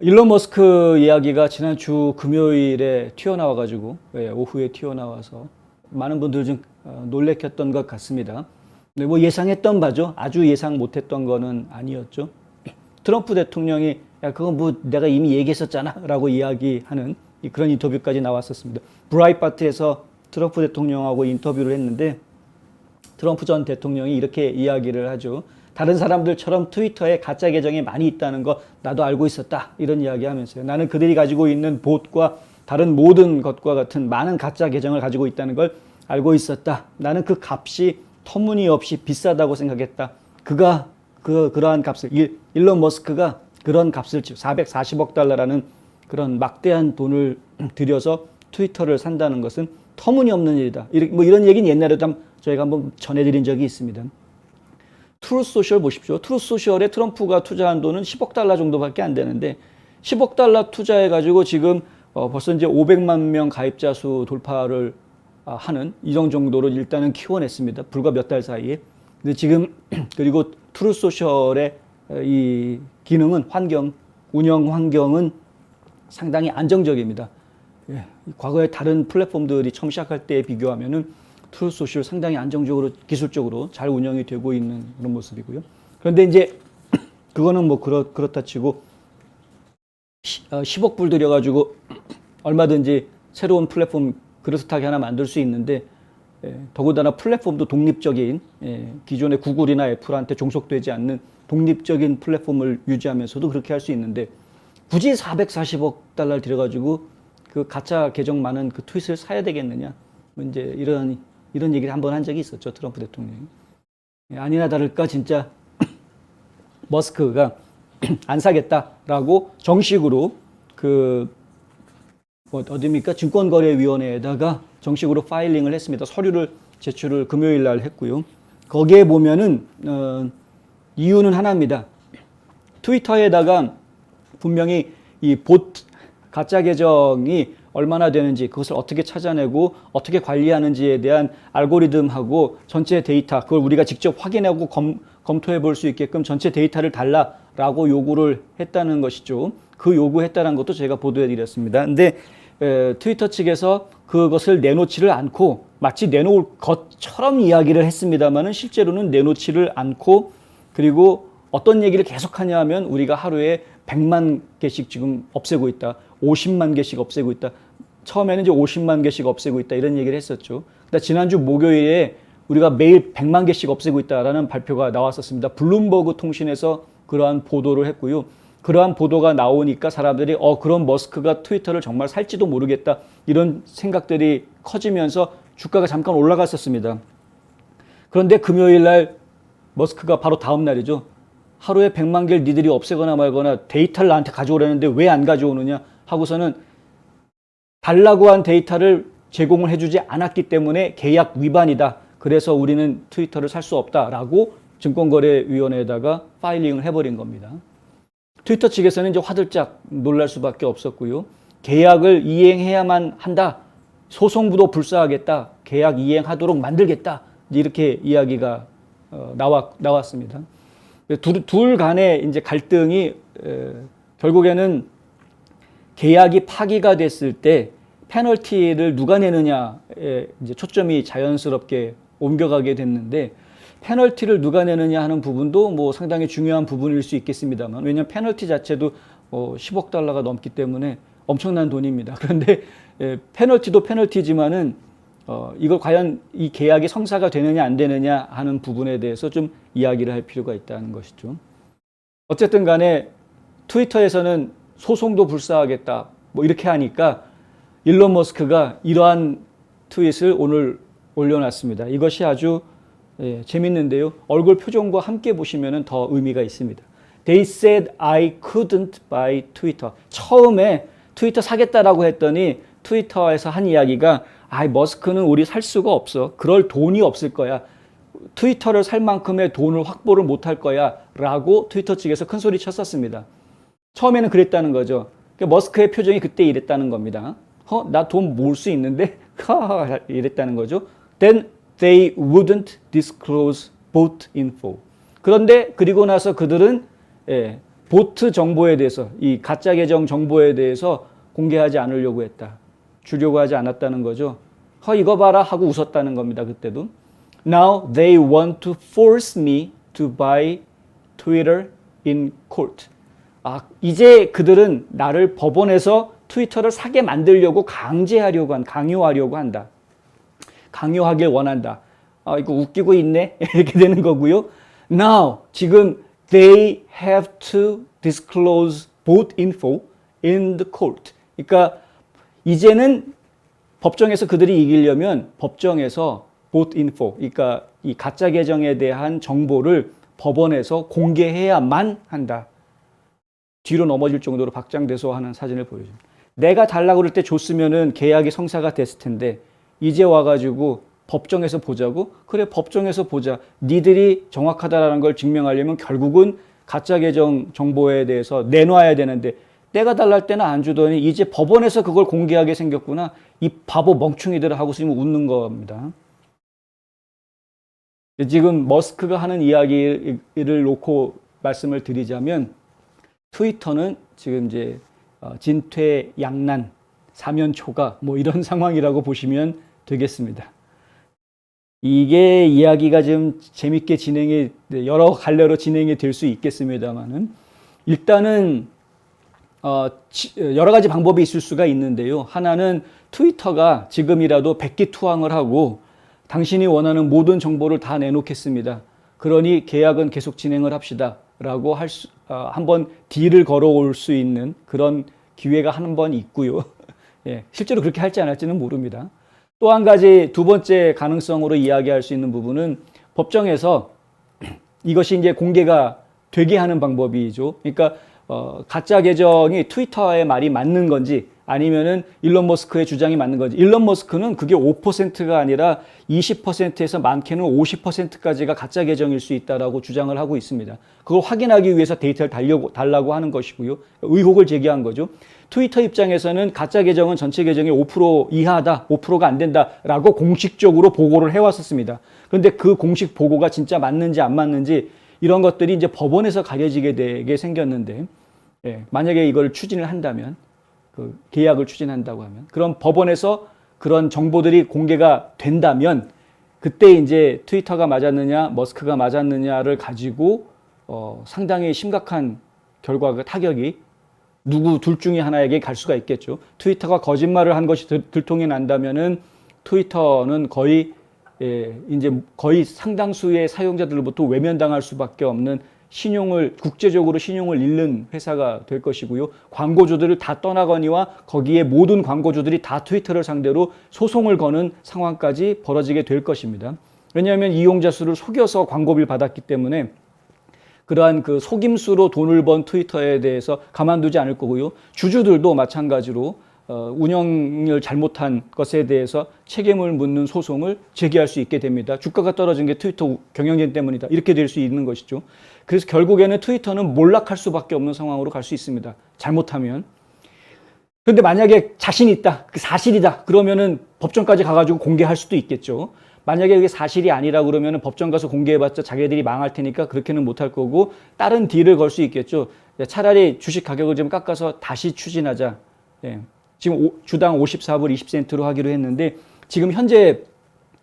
일론 머스크 이야기가 지난주 금요일에 튀어나와가지고 오후에 튀어나와서 많은 분들 좀 놀래켰던 것 같습니다. 근데 뭐 예상했던 바죠. 아주 예상 못했던 거는 아니었죠. 트럼프 대통령이 야 그거 뭐 내가 이미 얘기했었잖아 라고 이야기하는 그런 인터뷰까지 나왔었습니다. 브라이트바트에서 트럼프 대통령하고 인터뷰를 했는데 트럼프 전 대통령이 이렇게 이야기를 하죠. 다른 사람들처럼 트위터에 가짜 계정이 많이 있다는 거 나도 알고 있었다. 이런 이야기 하면서요. 나는 그들이 가지고 있는 봇과 다른 모든 것과 같은 많은 가짜 계정을 가지고 있다는 걸 알고 있었다. 나는 그 값이 터무니없이 비싸다고 생각했다. 그러한 값을, 일론 머스크가 그런 값을 440억 달러라는 그런 막대한 돈을 들여서 트위터를 산다는 것은 터무니없는 일이다. 뭐 이런 얘기는 옛날에도 저희가 한번 전해드린 적이 있습니다. 트루소셜 보십시오. 트루소셜에 트럼프가 투자한 돈은 10억 달러 정도밖에 안 되는데 10억 달러 투자해가지고 지금 벌써 이제 500만 명 가입자 수 돌파를 하는 이 정도로 일단은 키워냈습니다. 불과 몇 달 사이에. 근데 지금 그리고 트루소셜의 이 기능은 운영 환경은 상당히 안정적입니다. 예, 과거에 다른 플랫폼들이 처음 시작할 때에 비교하면은 트루소셜 상당히 안정적으로 기술적으로 잘 운영이 되고 있는 그런 모습이고요. 그런데 이제 그거는 뭐 그렇다 치고 10억 불 들여가지고 얼마든지 새로운 플랫폼 그럴듯하게 하나 만들 수 있는데 더군다나 플랫폼도 독립적인 기존의 구글이나 애플한테 종속되지 않는 독립적인 플랫폼을 유지하면서도 그렇게 할 수 있는데 굳이 440억 달러를 들여가지고 그 가짜 계정 많은 그 트윗을 사야 되겠느냐 이제 이런 얘기를 한번 한 적이 있었죠. 트럼프 대통령이. 아니나 다를까 진짜 머스크가 안 사겠다라고 정식으로 어디입니까? 증권거래위원회에다가 정식으로 파일링을 했습니다. 서류를 제출을 금요일 날 했고요. 거기에 보면은 이유는 하나입니다. 트위터에다가 분명히 이 가짜 계정이 얼마나 되는지 그것을 어떻게 찾아내고 어떻게 관리하는지에 대한 알고리즘하고 전체 데이터 그걸 우리가 직접 확인하고 검토해 볼 수 있게끔 전체 데이터를 달라라고 요구를 했다는 것이죠. 그 요구했다는 것도 제가 보도해 드렸습니다. 근데 트위터 측에서 그것을 내놓지를 않고 마치 내놓을 것처럼 이야기를 했습니다만은 실제로는 내놓지를 않고 그리고 어떤 얘기를 계속하냐 하면 우리가 하루에 100만 개씩 지금 없애고 있다. 50만 개씩 없애고 있다. 처음에는 이제 50만 개씩 없애고 있다. 이런 얘기를 했었죠. 근데 지난주 목요일에 우리가 매일 100만 개씩 없애고 있다라는 발표가 나왔었습니다. 블룸버그 통신에서 그러한 보도를 했고요. 그러한 보도가 나오니까 사람들이 그럼 머스크가 트위터를 정말 살지도 모르겠다. 이런 생각들이 커지면서 주가가 잠깐 올라갔었습니다. 그런데 금요일 날 머스크가 바로 다음 날이죠. 하루에 100만 개를 니들이 없애거나 말거나 데이터를 나한테 가져오라는데 왜 안 가져오느냐 하고서는 달라고 한 데이터를 제공을 해주지 않았기 때문에 계약 위반이다. 그래서 우리는 트위터를 살 수 없다라고 증권거래위원회에다가 파일링을 해버린 겁니다. 트위터 측에서는 이제 화들짝 놀랄 수밖에 없었고요. 계약을 이행해야만 한다. 소송부도 불사하겠다. 계약 이행하도록 만들겠다. 이렇게 이야기가 나왔습니다. 둘 간의 이제 갈등이 결국에는 계약이 파기가 됐을 때 페널티를 누가 내느냐에 이제 초점이 자연스럽게 옮겨가게 됐는데 페널티를 누가 내느냐 하는 부분도 뭐 상당히 중요한 부분일 수 있겠습니다만 왜냐하면 페널티 자체도 10억 달러가 넘기 때문에 엄청난 돈입니다. 그런데 페널티도 페널티지만은 이걸 과연 이 계약이 성사가 되느냐 안 되느냐 하는 부분에 대해서 좀 이야기를 할 필요가 있다는 것이죠. 어쨌든 간에 트위터에서는 소송도 불사하겠다 뭐 이렇게 하니까 일론 머스크가 이러한 트윗을 오늘 올려놨습니다. 이것이 아주 재밌는데요. 얼굴 표정과 함께 보시면 더 의미가 있습니다. They said I couldn't buy Twitter. 처음에 트위터 사겠다라고 했더니 트위터에서 한 이야기가 머스크는 우리 살 수가 없어. 그럴 돈이 없을 거야. 트위터를 살 만큼의 돈을 확보를 못할 거야. 라고 트위터 측에서 큰 소리 쳤었습니다. 처음에는 그랬다는 거죠. 머스크의 표정이 그때 이랬다는 겁니다. 나 돈 모을 수 있는데? 이랬다는 거죠. Then they wouldn't disclose bot info. 그런데 그리고 나서 그들은 보트 정보에 대해서, 이 가짜 계정 정보에 대해서 공개하지 않으려고 했다. 주려고 하지 않았다는 거죠. 이거 봐라 하고 웃었다는 겁니다. 그때도. Now they want to force me to buy Twitter in court. 이제 그들은 나를 법원에서 트위터를 사게 만들려고 강요하려고 한다. 강요하길 원한다. 이거 웃기고 있네? 이렇게 되는 거고요. Now, 지금 they have to disclose both info in the court. 그러니까 이제는 법정에서 그들이 이기려면 법정에서 both info, 그러니까 이 가짜 계정에 대한 정보를 법원에서 공개해야만 한다. 뒤로 넘어질 정도로 박장대소하는 사진을 보여줍니다. 내가 달라고 그럴 때 줬으면은 계약이 성사가 됐을 텐데 이제 와가지고 법정에서 보자고? 그래, 법정에서 보자. 니들이 정확하다라는 걸 증명하려면 결국은 가짜 계정 정보에 대해서 내놔야 되는데 내가 달랄 때는 안 주더니 이제 법원에서 그걸 공개하게 생겼구나. 이 바보 멍충이들 하고 지금 웃는 겁니다. 지금 머스크가 하는 이야기를 놓고 말씀을 드리자면 트위터는 지금 이제 진퇴양난, 사면초가 뭐 이런 상황이라고 보시면 되겠습니다. 이게 이야기가 좀 재밌게 여러 갈래로 진행이 될 수 있겠습니다만은 일단은 여러 가지 방법이 있을 수가 있는데요. 하나는 트위터가 지금이라도 백기투항을 하고 당신이 원하는 모든 정보를 다 내놓겠습니다. 그러니 계약은 계속 진행을 합시다. 라고 한번 딜을 걸어올 수 있는 그런 기회가 한 번 있고요. 예, 실제로 그렇게 할지 안 할지는 모릅니다. 또 한 가지 두 번째 가능성으로 이야기할 수 있는 부분은 법정에서 이것이 이제 공개가 되게 하는 방법이죠. 그러니까 가짜 계정이 트위터의 말이 맞는 건지 아니면은 일론 머스크의 주장이 맞는 건지. 일론 머스크는 그게 5%가 아니라 20%에서 많게는 50%까지가 가짜 계정일 수 있다라고 주장을 하고 있습니다. 그걸 확인하기 위해서 데이터를 달라고 하는 것이고요. 의혹을 제기한 거죠. 트위터 입장에서는 가짜 계정은 전체 계정의 5% 이하다, 5%가 안 된다라고 공식적으로 보고를 해왔었습니다. 그런데 그 공식 보고가 진짜 맞는지 안 맞는지 이런 것들이 이제 법원에서 가려지게 되게 생겼는데, 만약에 이걸 추진을 한다면, 그 계약을 추진한다고 하면, 그럼 법원에서 그런 정보들이 공개가 된다면, 그때 이제 트위터가 맞았느냐, 머스크가 맞았느냐를 가지고 상당히 심각한 결과가 타격이 누구 둘 중에 하나에게 갈 수가 있겠죠. 트위터가 거짓말을 한 것이 들통이 난다면은 트위터는 이제 거의 상당수의 사용자들로부터 외면당할 수밖에 없는 국제적으로 신용을 잃는 회사가 될 것이고요. 광고주들을 다 떠나거니와 거기에 모든 광고주들이 다 트위터를 상대로 소송을 거는 상황까지 벌어지게 될 것입니다. 왜냐하면 이용자 수를 속여서 광고비를 받았기 때문에 그러한 그 속임수로 돈을 번 트위터에 대해서 가만두지 않을 거고요. 주주들도 마찬가지로 운영을 잘못한 것에 대해서 책임을 묻는 소송을 제기할 수 있게 됩니다. 주가가 떨어진 게 트위터 경영진 때문이다. 이렇게 될 수 있는 것이죠. 그래서 결국에는 트위터는 몰락할 수밖에 없는 상황으로 갈 수 있습니다. 잘못하면. 그런데 만약에 자신 있다, 그 사실이다, 그러면은 법정까지 가가지고 공개할 수도 있겠죠. 만약에 그게 사실이 아니라 그러면은 법정 가서 공개해봤자 자기들이 망할 테니까 그렇게는 못할 거고 다른 딜을 걸 수 있겠죠. 차라리 주식 가격을 좀 깎아서 다시 추진하자. 지금 주당 54불 20센트로 하기로 했는데 지금 현재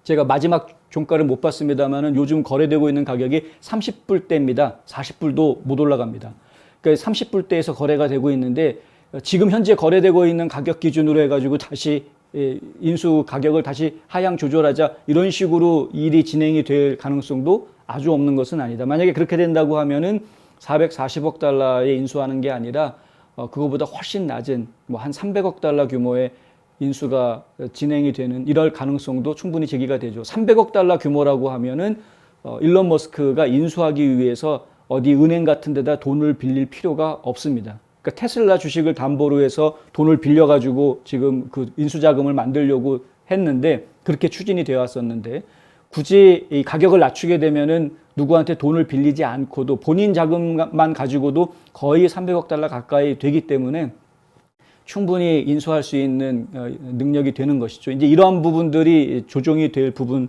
제가 마지막 종가를 못 봤습니다만은 요즘 거래되고 있는 가격이 30불대입니다. 40불도 못 올라갑니다. 그러니까 30불대에서 거래가 되고 있는데 지금 현재 거래되고 있는 가격 기준으로 해가지고 다시 인수 가격을 다시 하향 조절하자 이런 식으로 일이 진행이 될 가능성도 아주 없는 것은 아니다. 만약에 그렇게 된다고 하면은 440억 달러에 인수하는 게 아니라 그거보다 훨씬 낮은 뭐 한 300억 달러 규모의 인수가 진행이 되는 이럴 가능성도 충분히 제기가 되죠. 300억 달러 규모라고 하면은 일론 머스크가 인수하기 위해서 어디 은행 같은 데다 돈을 빌릴 필요가 없습니다. 그러니까 테슬라 주식을 담보로 해서 돈을 빌려가지고 지금 그 인수자금을 만들려고 했는데 그렇게 추진이 되어 왔었는데 굳이 이 가격을 낮추게 되면은 누구한테 돈을 빌리지 않고도 본인 자금만 가지고도 거의 300억 달러 가까이 되기 때문에 충분히 인수할 수 있는 능력이 되는 것이죠. 이제 이러한 부분들이 조정이 될 부분,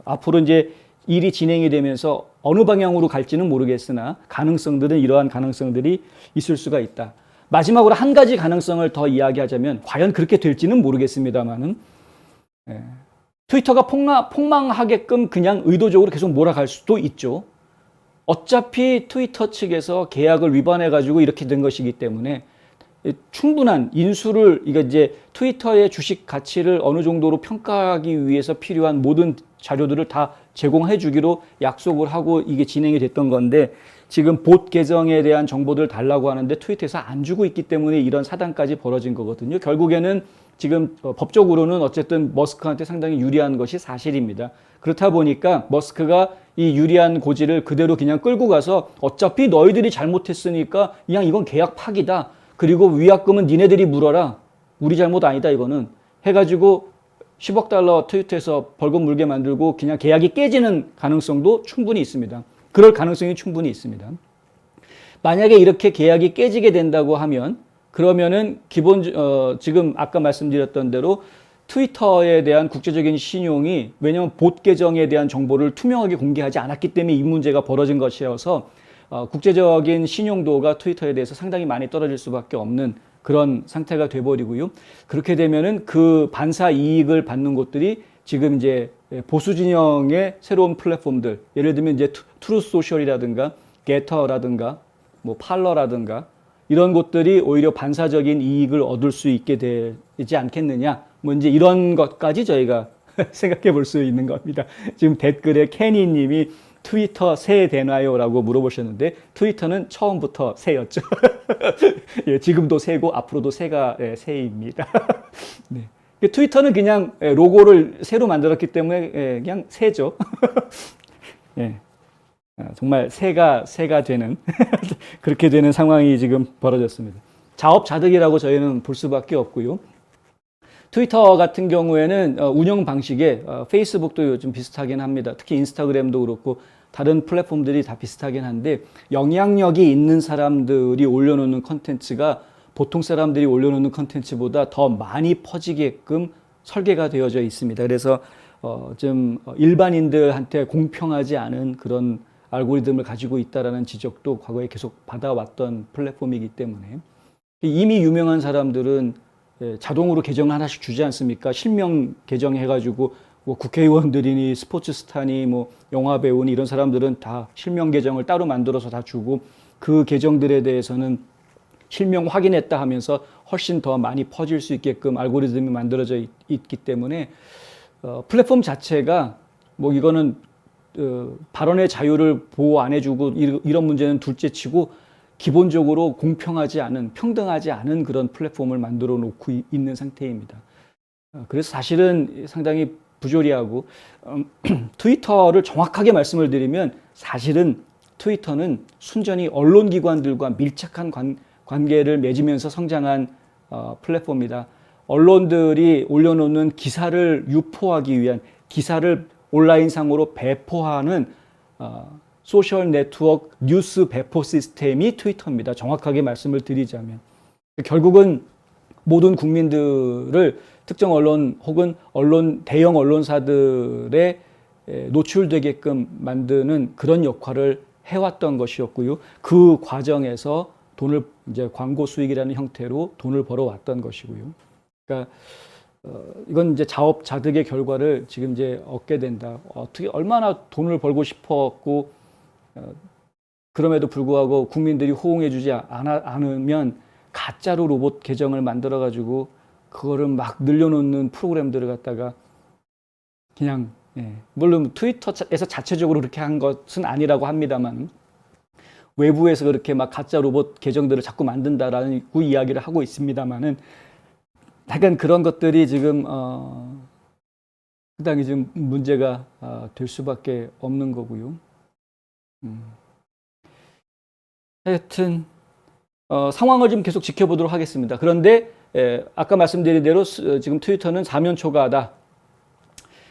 앞으로 이제 일이 진행이 되면서 어느 방향으로 갈지는 모르겠으나 가능성들은 이러한 가능성들이 있을 수가 있다. 마지막으로 한 가지 가능성을 더 이야기하자면 과연 그렇게 될지는 모르겠습니다만은 트위터가 폭망하게끔 그냥 의도적으로 계속 몰아갈 수도 있죠. 어차피 트위터 측에서 계약을 위반해가지고 이렇게 된 것이기 때문에 충분한 인수를, 이거 이제 트위터의 주식 가치를 어느 정도로 평가하기 위해서 필요한 모든 자료들을 다 제공해 주기로 약속을 하고 이게 진행이 됐던 건데, 지금 봇 계정에 대한 정보들을 달라고 하는데 트위터에서 안 주고 있기 때문에 이런 사단까지 벌어진 거거든요. 결국에는 지금 법적으로는 어쨌든 머스크한테 상당히 유리한 것이 사실입니다. 그렇다 보니까 머스크가 이 유리한 고지를 그대로 그냥 끌고 가서 어차피 너희들이 잘못했으니까 그냥 이건 계약 파기다. 그리고 위약금은 니네들이 물어라. 우리 잘못 아니다 이거는. 해가지고 10억 달러 트위터에서 벌금 물게 만들고 그냥 계약이 깨지는 가능성도 충분히 있습니다. 그럴 가능성이 충분히 있습니다. 만약에 이렇게 계약이 깨지게 된다고 하면 그러면은 지금 아까 말씀드렸던 대로 트위터에 대한 국제적인 신용이, 왜냐하면 봇 계정에 대한 정보를 투명하게 공개하지 않았기 때문에 이 문제가 벌어진 것이어서 국제적인 신용도가 트위터에 대해서 상당히 많이 떨어질 수밖에 없는 그런 상태가 돼버리고요. 그렇게 되면은 그 반사 이익을 받는 곳들이 지금 이제 보수 진영의 새로운 플랫폼들, 예를 들면 이제 트루스 소셜이라든가 게터라든가 뭐 팔러라든가 이런 곳들이 오히려 반사적인 이익을 얻을 수 있게 되지 않겠느냐. 뭐 이제 이런 것까지 저희가 생각해 볼 수 있는 겁니다. 지금 댓글에 케니 님이 트위터 새 되나요?라고 물어보셨는데 트위터는 처음부터 새였죠. 예, 지금도 새고 앞으로도 새가 새입니다. 네. 트위터는 그냥 로고를 새로 만들었기 때문에 그냥 새죠. 예. 정말 새가 되는 그렇게 되는 상황이 지금 벌어졌습니다. 자업자득이라고 저희는 볼 수밖에 없고요. 트위터 같은 경우에는 운영 방식에 페이스북도 요즘 비슷하긴 합니다. 특히 인스타그램도 그렇고 다른 플랫폼들이 다 비슷하긴 한데 영향력이 있는 사람들이 올려놓는 컨텐츠가 보통 사람들이 올려놓는 컨텐츠보다 더 많이 퍼지게끔 설계가 되어져 있습니다. 그래서 좀 일반인들한테 공평하지 않은 그런 알고리즘을 가지고 있다라는 지적도 과거에 계속 받아왔던 플랫폼이기 때문에 이미 유명한 사람들은 자동으로 계정을 하나씩 주지 않습니까? 실명 계정 해가지고 뭐 국회의원들이니 스포츠 스타니 뭐 영화 배우니 이런 사람들은 다 실명 계정을 따로 만들어서 다 주고 그 계정들에 대해서는 실명 확인했다 하면서 훨씬 더 많이 퍼질 수 있게끔 알고리즘이 만들어져 있기 때문에 플랫폼 자체가 뭐 이거는 발언의 자유를 보호 안 해주고 이런 문제는 둘째치고 기본적으로 공평하지 않은, 평등하지 않은 그런 플랫폼을 만들어 놓고 있는 상태입니다. 그래서 사실은 상당히 부조리하고 트위터를 정확하게 말씀을 드리면 사실은 트위터는 순전히 언론기관들과 밀착한 관계를 맺으면서 성장한 플랫폼이다. 언론들이 올려놓는 기사를 유포하기 위한, 기사를 온라인상으로 배포하는 소셜 네트워크 뉴스 배포 시스템이 트위터입니다. 정확하게 말씀을 드리자면. 결국은 모든 국민들을 특정 언론 혹은 대형 언론사들에 노출되게끔 만드는 그런 역할을 해왔던 것이었고요. 그 과정에서 돈을 이제 광고 수익이라는 형태로 돈을 벌어왔던 것이고요. 그러니까 이건 이제 자업자득의 결과를 지금 이제 얻게 된다. 어떻게 얼마나 돈을 벌고 싶었고 그럼에도 불구하고 국민들이 호응해주지 않으면 가짜로 로봇 계정을 만들어 가지고 그거를 막 늘려놓는 프로그램들을 갖다가 그냥 물론 트위터에서 자체적으로 그렇게 한 것은 아니라고 합니다만 외부에서 그렇게 막 가짜 로봇 계정들을 자꾸 만든다라는 이야기를 하고 있습니다만은 약간 그런 것들이 지금 상당히 지금 문제가 될 수밖에 없는 거고요. 하여튼 상황을 좀 계속 지켜보도록 하겠습니다. 그런데 아까 말씀드린 대로 지금 트위터는 사면초가다.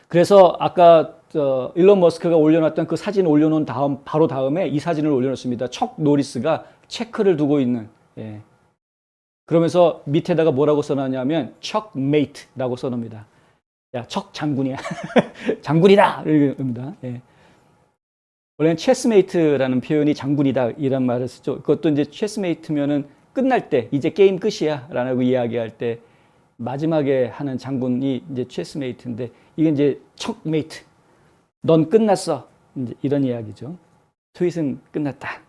그래서 아까 일론 머스크가 올려놨던 그 사진 올려놓은 바로 다음에 이 사진을 올려놓습니다. 척 노리스가 체크를 두고 있는. 그러면서 밑에다가 뭐라고 써놨냐면 척 메이트라고 써놓습니다. 야, 척 장군이야. 장군이다. 이겁니다. 원래는 체스메이트라는 표현이 장군이다 이런 말을 쓰죠. 그것도 이제 체스메이트면은 끝날 때 이제 게임 끝이야라고 이야기할 때 마지막에 하는 장군이 이제 체스메이트인데 이게 이제 척메이트. 넌 끝났어. 이제 이런 이야기죠. 트윗은 끝났다.